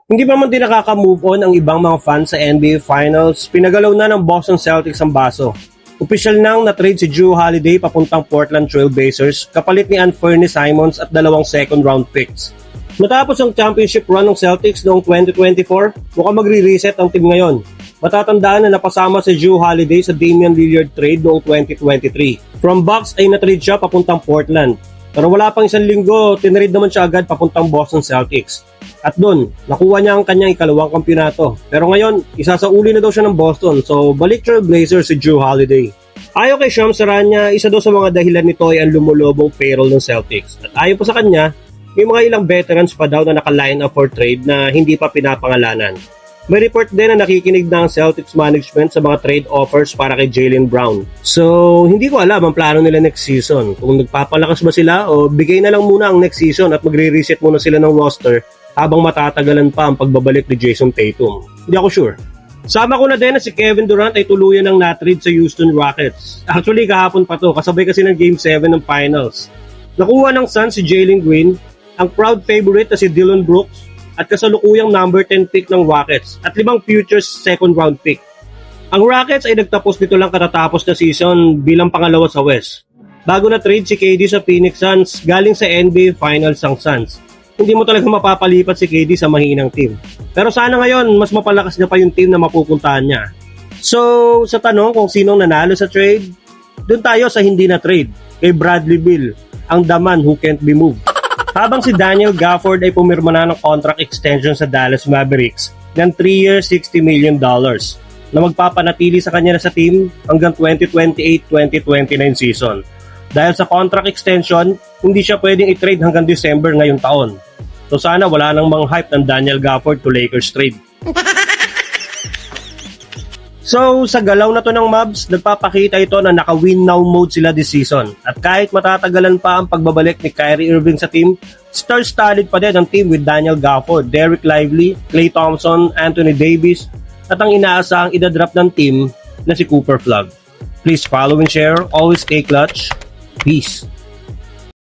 Hindi pa man din nakaka-move on ang ibang mga fans sa NBA Finals, pinagalaw na ng Boston Celtics ang baso. Opisyal nang na-trade si Jrue Holiday papuntang Portland Trail Blazers kapalit ni Anthony Simons at 2 second-round picks. Matapos ang championship run ng Celtics noong 2024, mukhang magre-reset ang team ngayon. Matatandaan na napasama si Jrue Holiday sa Damian Lillard trade noong 2023. From Bucks ay na-trade siya papuntang Portland. Pero wala pang isang linggo, tinrade naman siya agad papuntang Boston Celtics. At doon, nakuha niya ang kanyang ikalawang kampyonato. Pero ngayon, isasauli na daw siya ng Boston, so balik Trail Blazers si Jrue Holiday. Ayon kay Shams Charania, isa daw sa mga dahilan nito ay ang lumulubong payroll ng Celtics. At ayon pa sa kanya, may mga ilang veterans pa daw na naka-line up for trade na hindi pa pinapangalanan. May report din na nakikinig na ang Celtics management sa mga trade offers para kay Jaylen Brown. So, hindi ko alam ang plano nila next season. Kung nagpapalakas ba sila o bigay na lang muna ang next season at magre-reset muna sila ng roster habang matatagalan pa ang pagbabalik ni Jason Tatum. Hindi ako sure. Sama ko na din na si Kevin Durant ay tuluyan ng na-trade sa Houston Rockets. Actually, kahapon pa to, kasabay kasi ng Game 7 ng Finals. Nakuha ng Suns si Jalen Green, ang proud favorite na si Dillon Brooks, at kasalukuyang number 10 pick ng Rockets at 5 futures second round pick. Ang Rockets ay nagtapos nito lang katatapos na season bilang pangalawa sa West. Bago na trade si KD sa Phoenix Suns galing sa NBA Finals ang Suns. Hindi mo talaga mapapalipat si KD sa mahinang team. Pero sana ngayon, mas mapalakas na pa yung team na mapupuntahan niya. So, sa tanong kung sinong nanalo sa trade, dun tayo sa hindi na trade, kay Bradley Beal, ang the man who can't be moved. Habang si Daniel Gafford ay pumirma na ng contract extension sa Dallas Mavericks ng 3 years, $60 million na magpapanatili sa kanya sa team hanggang 2028-2029 season. Dahil sa contract extension, hindi siya pwedeng i-trade hanggang December ngayong taon. So sana wala nang mga hype ng Daniel Gafford to Lakers trade. So sa galaw na to ng Mavs, nagpapakita ito na naka-win now mode sila this season. At kahit matatagalan pa ang pagbabalik ni Kyrie Irving sa team, star-studded pa din ang team with Daniel Gafford, Derek Lively, Klay Thompson, Anthony Davis, at ang inaasahang idadrop ng team na si Cooper Flagg. Please follow and share. Always stay clutch. Peace.